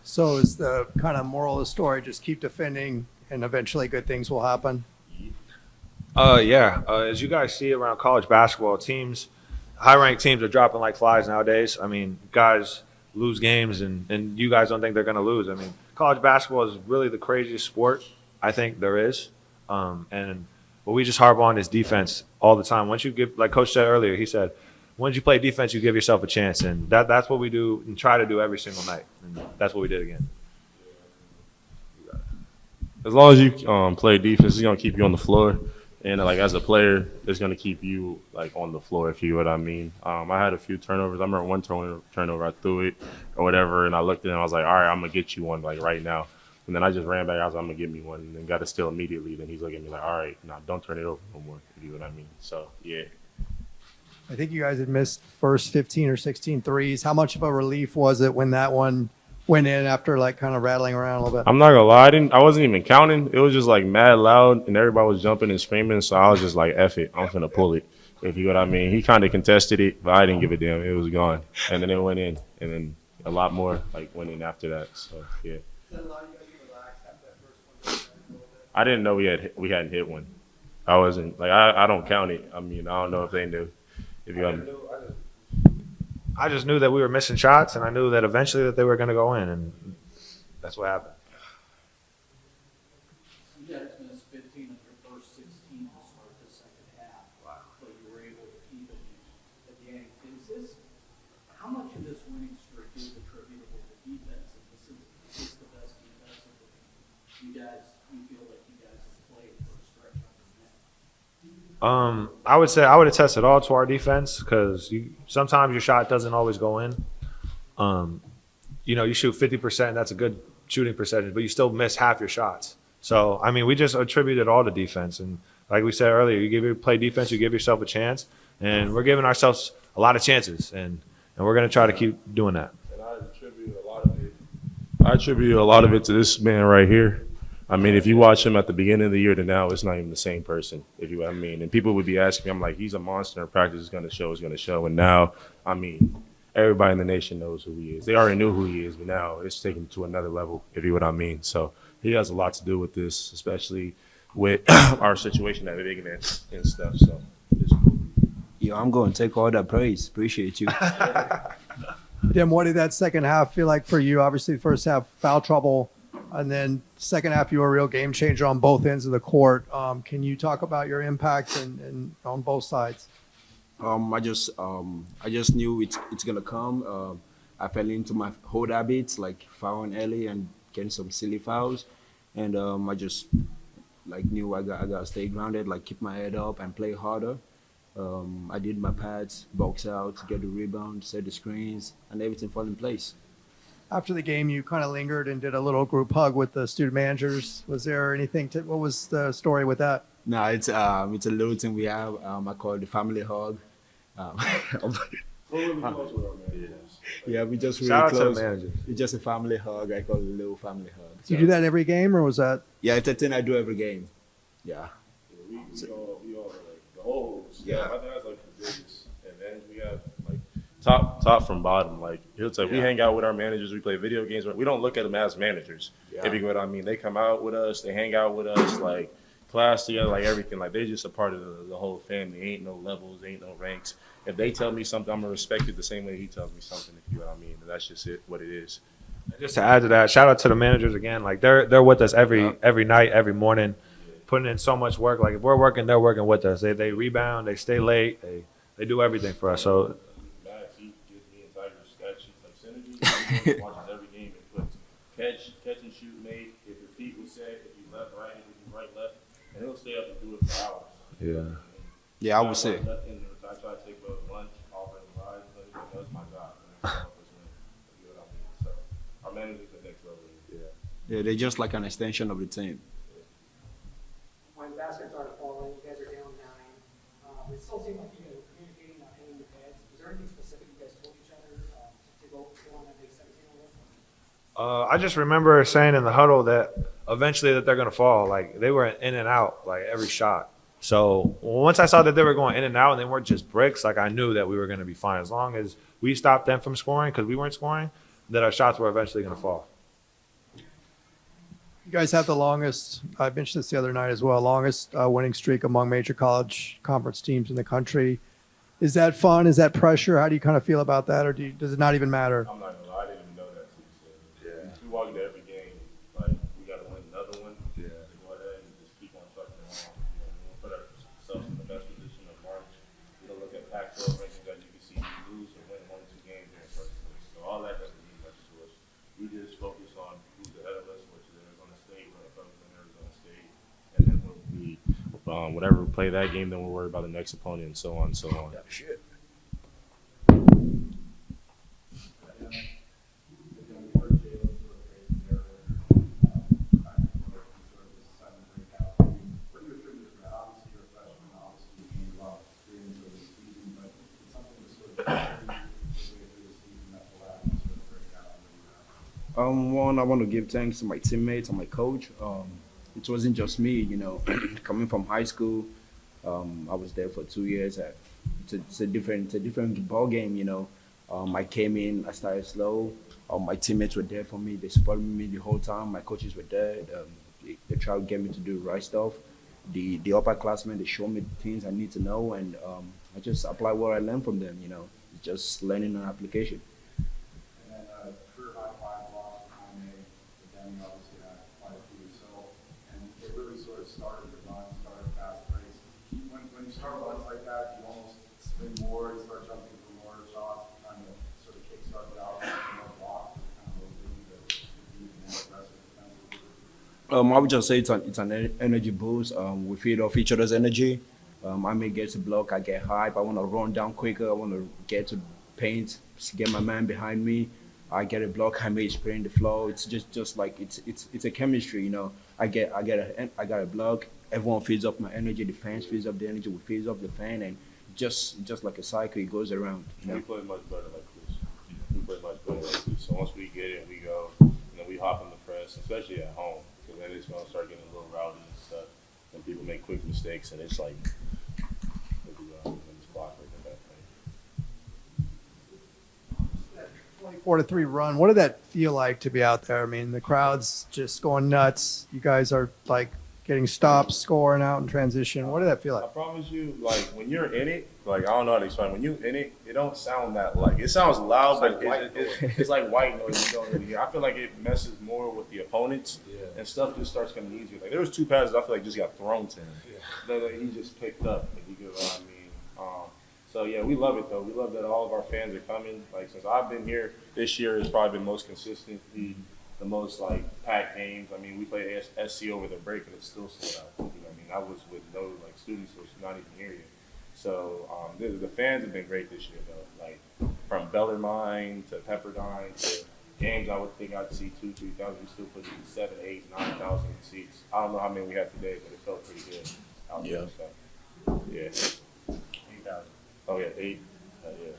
So is the kind of moral of the story just keep defending and eventually good things will happen? Yeah. As you guys see around college basketball, teams, high-ranked teams are dropping like flies nowadays. I mean, guys lose games, and you guys don't think they're going to lose. I mean, college basketball is really the craziest sport I think there is. And what we just harp on is defense all the time. Once you give, like Coach said earlier, he said, once you play defense, you give yourself a chance. And that's what we do and try to do every single night. And that's what we did again. As long as you play defense, it's gonna keep you on the floor, and like as a player, it's gonna keep you like on the floor. If you know what I mean. I had a few turnovers. I remember one turnover, I threw it or whatever, and I looked at it and I was like, all right, I'm gonna get you one like right now. And then I just ran back. I was like, I'm gonna get me one, and then got it still immediately. Then he's looking at me like, all right, now don't turn it over no more. If you know what I mean. So yeah. I think you guys had missed first 15 or 16 threes. How much of a relief was it when that one went in after like kind of rattling around a little bit? I'm not gonna lie, I wasn't even counting. It was just like mad loud, and everybody was jumping and screaming. So I was just like, "F it, I'm finna pull it." If you know what I mean. He kind of contested it, but I didn't give a damn. It was gone, and then it went in, and then a lot more like went in after that. So yeah. I didn't know we hadn't hit one. I wasn't like I don't count it. I mean, I don't know if they knew. If you I just knew that we were missing shots, and I knew that eventually that they were going to go in, and that's what happened. You guys missed 15 of your first 16 to start the second half. Wow. But you were able to keep it at the end. How much of this winning streak is attributable to defense? And this is the best defense of the you feel like you guys have played for a stretch on the net? I would say I would attest it all to our defense because sometimes your shot doesn't always go in. You shoot 50%, that's a good shooting percentage, but you still miss half your shots. So, I mean, we just attribute it all to defense. And like we said earlier, you play defense, you give yourself a chance, and we're giving ourselves a lot of chances, and we're going to try to keep doing that. And I attribute a lot of it to this man right here. I mean, if you watch him at the beginning of the year to now, it's not even the same person, if you know what I mean. And people would be asking me, I'm like, he's a monster in practice, is going to show. And now, I mean, everybody in the nation knows who he is. They already knew who he is, but now it's taken him to another level, if you know what I mean. So he has a lot to do with this, especially with our situation at Big and stuff. So it's cool. Yo, I'm going to take all that praise. Appreciate you. Tim, what did that second half feel like for you? Obviously, the first half, foul trouble. And then second half, you were a real game changer on both ends of the court. Can you talk about your impact and on both sides? I just knew it's gonna come. I fell into my old habits, like fouling early and getting some silly fouls, and I just knew I gotta stay grounded, like keep my head up and play harder. I did my pads, box out, get the rebound, set the screens, and everything fell in place. After the game, you kind of lingered and did a little group hug with the student managers. Was there anything what was the story with that? No, it's a little thing we have. I call it the family hug. Yeah, we just really Shout out close. to the managers. It's just a family hug. I call it a little family hug. Did you do that every game, or was that? Yeah, it's a thing I do every game. Yeah. We all like the whole staff. Yeah. I think that's like the biggest. And then we have like top from bottom. Like he'll tell we hang out with our managers. We play video games. We don't look at them as managers. Yeah. If you know what I mean. They come out with us. They hang out with us. Like class together. Like everything. Like they're just a part of the whole family. Ain't no levels. Ain't no ranks. If they tell me something, I'm gonna respect it the same way he tells me something. If you know what I mean. And that's just what it is. And just to add to that, shout out to the managers again. Like they're with us every night, every morning, putting in so much work. Like if we're working, they're working with us. They rebound. They stay late. They do everything for us. So. He gives me entire stat sheets like synergy. He watches every game and puts catch and shoot made. If your feet was set, if you left right, if you right left, and he'll stay up and do it for hours. Yeah. Yeah, I would say. I try to take lunch, offer him rides. That's my job. You know what I mean? So our manager's the next level. Yeah, they're just like an extension of the team. When baskets are falling, you guys are down 9. It still seemed like you guys were communicating, not hitting the pads. Was there anything specific you guys told each other to go on that big 17 on this? I just remember saying in the huddle that eventually that they're gonna fall. Like they were in and out like every shot. So once I saw that they were going in and out and they weren't just bricks, like I knew that we were gonna be fine as long as we stopped them from scoring because we weren't scoring. That our shots were eventually gonna fall. You guys have the longest, I mentioned this the other night as well, longest winning streak among major college conference teams in the country. Is that fun? Is that pressure? How do you kind of feel about that? Or does it not even matter? I'm not gonna lie, I didn't even know that too. So yeah, we walk into every game like we gotta win another one. Yeah, to go ahead and just keep on trucking along. You know, we want to put ourselves in the best position of March. We don't look at Pac-12 rankings that you can see you lose or win 1 or 2 games in the first place. So all that doesn't mean much to us. We just focus on who's ahead of us, which is Arizona State. We're focused on Arizona State, and then when we whatever we play that game, then we'll worry about the next opponent and so on and so on. Yeah, shit. One, I want to give thanks to my teammates and my coach. It wasn't just me, you know, coming from high school. I was there for 2 years. It's a different ball game, you know. I came in, I started slow. My teammates were there for me. They supported me the whole time. My coaches were there. They tried to get me to do the right stuff. The upperclassmen, they showed me the things I need to know, and I just apply what I learned from them, you know. It's just learning and application. And then career high 5 blocks with Jaime, but then you obviously had quite a few. So, and it really sort of started the run, started fast pace. When you start runs like that, you almost spin more, you start jumping for more shots, kind of sort of kickstart the offense, more blocks, kind of those things that you can more aggressive defensively. I would just say it's an energy boost. We feed off each other's energy. I may get to block, I get hype. I want to run down quicker. I want to get to paint, get my man behind me. I get a block. I may spray in the flow. It's just like it's a chemistry, you know. I got a block. Everyone feeds off my energy. The fans feeds off the energy. We feeds off the fan, and just like a cycle, it goes around. You know? We play much better like Chris. We play much better like Chris. So once we get it, we go, and then we hop in the press, especially at home, because then it's gonna start getting a little rowdy and stuff. And people make quick mistakes, and it's like, it's clock right at that point. 24-3 run. What did that feel like to be out there? I mean, the crowd's just going nuts. You guys are like getting stops, scoring out in transition. What did that feel I like? promise you, like when you're in it, like I don't know how to explain. When you in it, it don't sound that like it sounds loud, but it's like white noise. You don't really hear. I feel like it messes more with the opponents, and stuff just starts coming easier. Like there was 2 passes I feel like just got thrown to him that he just picked up. If you get what I mean. So yeah, we love it though. We love that all of our fans are coming. Like since I've been here, this year has probably been most consistently the most like packed games. I mean, we played SC over the break and it's still sold out. You know what I mean? I was with no like students who's not even here yet. So the fans have been great this year though. Like from Bellarmine to Pepperdine to games, I would think I'd see 2,000, 3,000. We still put in 7,000, 8,000, 9,000 seats. I don't know how many we had today, but it felt pretty good out there. So, yeah. 8,000. Oh yeah, 8. Yeah.